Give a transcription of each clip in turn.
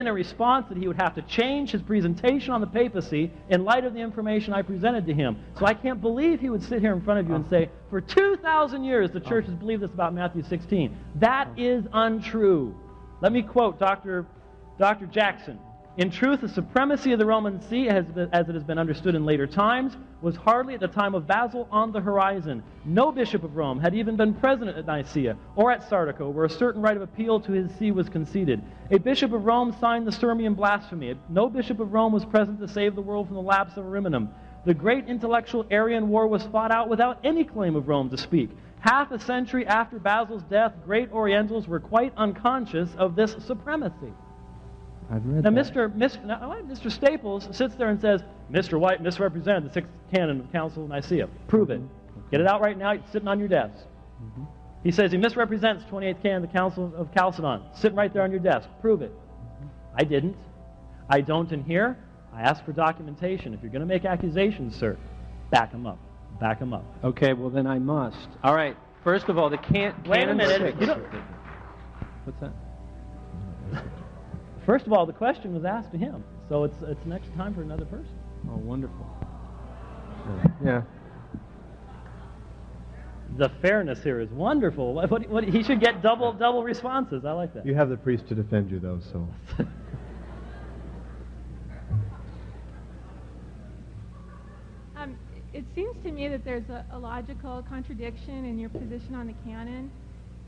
in a response that he would have to change his presentation on the papacy in light of the information I presented to him. So I can't believe he would sit here in front of you and say, for 2,000 years the church has believed this about Matthew 16. That is untrue. Let me quote Dr. Jackson. In truth, the supremacy of the Roman See, as it has been understood in later times, was hardly at the time of Basil on the horizon. No bishop of Rome had even been present at Nicaea or at Sardica, where a certain right of appeal to his see was conceded. A bishop of Rome signed the Sirmian blasphemy. No bishop of Rome was present to save the world from the lapse of Ariminum. The great intellectual Arian war was fought out without any claim of Rome to speak. Half a century after Basil's death, great Orientals were quite unconscious of this supremacy. I've read now, that. Mr. Staples sits there and says, Mr. White misrepresented the sixth canon of the Council of Nicaea. Prove it. Get it out right now. It's sitting on your desk. He says he misrepresents 28th canon of the Council of Chalcedon. Sitting right there on your desk. Prove it. I didn't. I don't in here. I ask for documentation. If you're going to make accusations, sir, back them up. Back them up. Okay, well then I must. All right. First of all, the canon. Wait a minute. What's that? First of all, the question was asked to him, so it's next time for another person. Oh, wonderful. Yeah. The fairness here is wonderful. What, he should get double responses. I like that. You have the priest to defend you, though, so. It seems to me that there's a logical contradiction in your position on the canon,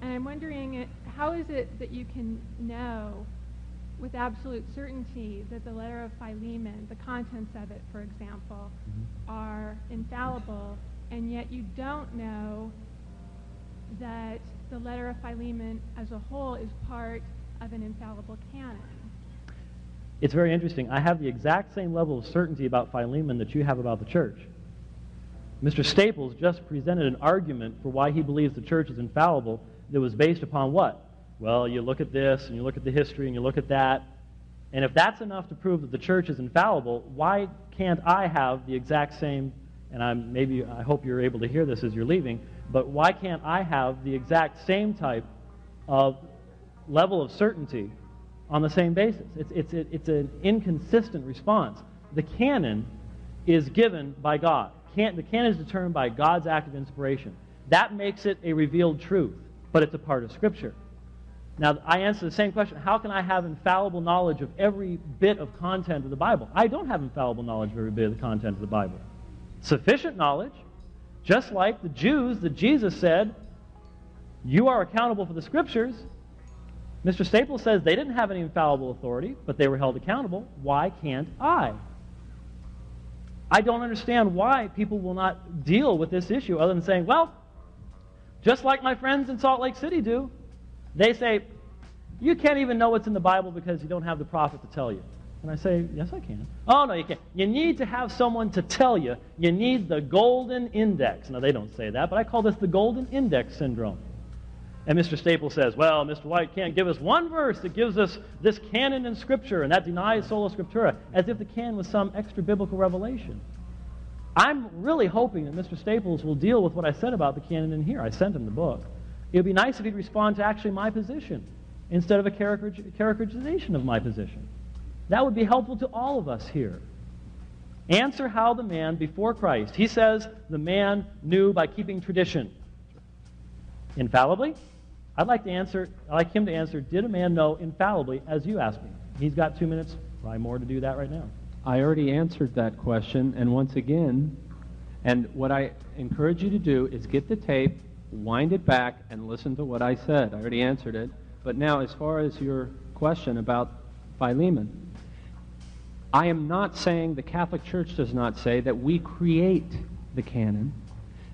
and I'm wondering how is it that you can know with absolute certainty that the letter of Philemon, the contents of it, for example, are infallible, and yet you don't know that the letter of Philemon as a whole is part of an infallible canon? It's very interesting. I have the exact same level of certainty about Philemon that you have about the church. Mr. Staples just presented an argument for why he believes the church is infallible that was based upon what? Well, you look at this, and you look at the history, and you look at that, and if that's enough to prove that the church is infallible, why can't I have the exact same, and I hope you're able to hear this as you're leaving, but why can't I have the exact same type of level of certainty on the same basis? It's an inconsistent response. The canon is given by God. The canon is determined by God's act of inspiration. That makes it a revealed truth, but it's a part of Scripture. Now, I answer the same question. How can I have infallible knowledge of every bit of content of the Bible? I don't have infallible knowledge of every bit of the content of the Bible. Sufficient knowledge, just like the Jews that Jesus said, you are accountable for the Scriptures. Mr. Staples says they didn't have any infallible authority, but they were held accountable. Why can't I? I don't understand why people will not deal with this issue other than saying, well, just like my friends in Salt Lake City do. They say, you can't even know what's in the Bible because you don't have the prophet to tell you. And I say, yes, I can. Oh, no, you can't. You need to have someone to tell you. You need the golden index. Now, they don't say that, but I call this the golden index syndrome. And Mr. Staples says, well, Mr. White can't give us one verse that gives us this canon in Scripture, and that denies sola scriptura, as if the canon was some extra biblical revelation. I'm really hoping that Mr. Staples will deal with what I said about the canon in here. I sent him the book. It would be nice if he'd respond to actually my position instead of a characterization of my position. That would be helpful to all of us here. Answer how the man before Christ, he says the man knew by keeping tradition. Infallibly? I'd like him to answer, did a man know infallibly, as you asked me? He's got 2 minutes, probably more to do that right now. I already answered that question, and once again, and what I encourage you to do is get the tape, wind it back, and listen to what I said. I already answered it. But now, as far as your question about Philemon, I am not saying the Catholic Church does not say that we create the canon.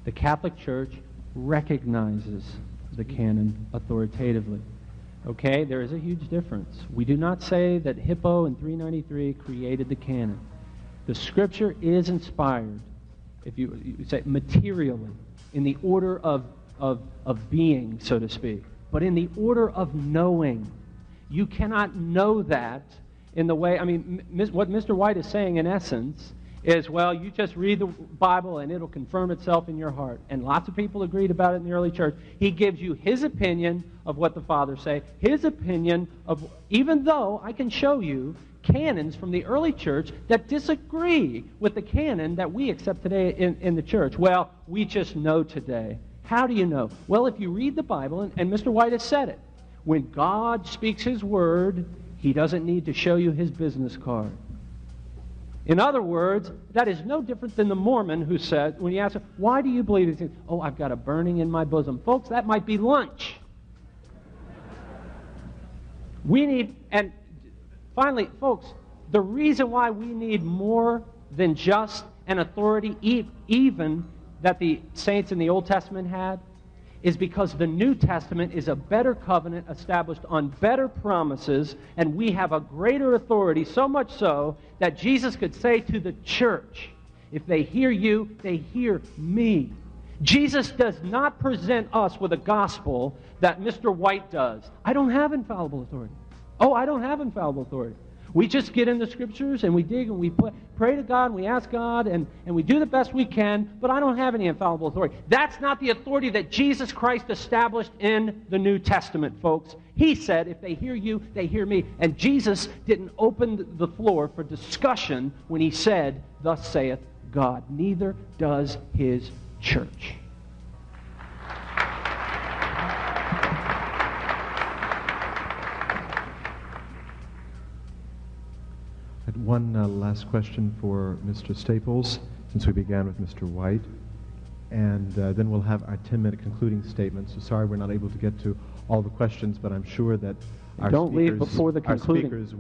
The Catholic Church recognizes the canon authoritatively. Okay, there is a huge difference. We do not say that Hippo in 393 created the canon. The Scripture is inspired, if you say materially, in the order of being, so to speak, but in the order of knowing. You cannot know that in the way, what Mr. White is saying in essence is, well, you just read the Bible and it'll confirm itself in your heart. And lots of people agreed about it in the early church. He gives you his opinion of what the fathers say, his opinion of, even though I can show you canons from the early church that disagree with the canon that we accept today in the church. Well, we just know today. How do you know? Well, if you read the Bible, and Mr. White has said it, when God speaks his word, he doesn't need to show you his business card. In other words, that is no different than the Mormon who said, when you ask him, why do you believe these things? Oh, I've got a burning in my bosom. Folks, that might be lunch. We need, and finally, folks, the reason why we need more than just an authority, even that the saints in the Old Testament had, is because the New Testament is a better covenant established on better promises, and we have a greater authority, so much so that Jesus could say to the church, if they hear you, they hear me. Jesus does not present us with a gospel that Mr. White does. I don't have infallible authority. Oh, I don't have infallible authority. We just get in the Scriptures and we dig and we pray to God and we ask God and we do the best we can, but I don't have any infallible authority. That's not the authority that Jesus Christ established in the New Testament, folks. He said, if they hear you, they hear me. And Jesus didn't open the floor for discussion when he said, thus saith God. Neither does his church. One last question for Mr. Staples, since we began with Mr. White. And then we'll have our 10-minute concluding statement. So sorry we're not able to get to all the questions, but I'm sure that our Don't speakers, leave before the concluding. Our speakers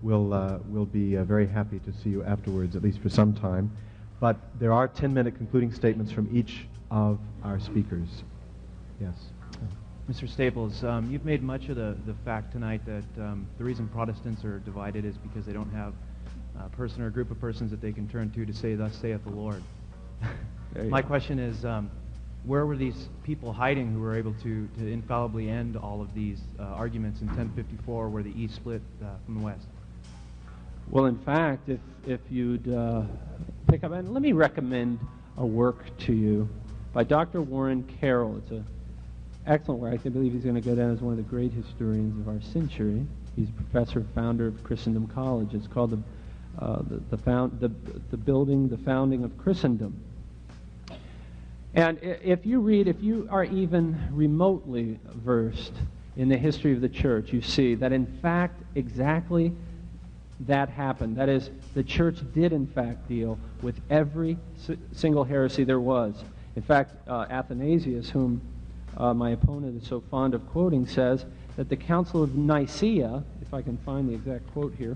will be very happy to see you afterwards, at least for some time. But there are 10-minute concluding statements from each of our speakers. Yes. Mr. Staples, you've made much of the fact tonight that the reason Protestants are divided is because they don't have a person or a group of persons that they can turn to say, thus saith the Lord. My question is, where were these people hiding who were able to infallibly end all of these arguments in 1054 where the East split from the West? Well, in fact, if you'd pick up, and let me recommend a work to you by Dr. Warren Carroll. It's an excellent work. I believe he's going to go down as one of the great historians of our century. He's a professor, founder of Christendom College. It's called the Founding of Christendom. And if you are even remotely versed in the history of the church, you see that in fact exactly that happened. That is, the church did in fact deal with every single heresy there was. In fact, Athanasius, whom my opponent is so fond of quoting, says that the Council of Nicaea, if I can find the exact quote here,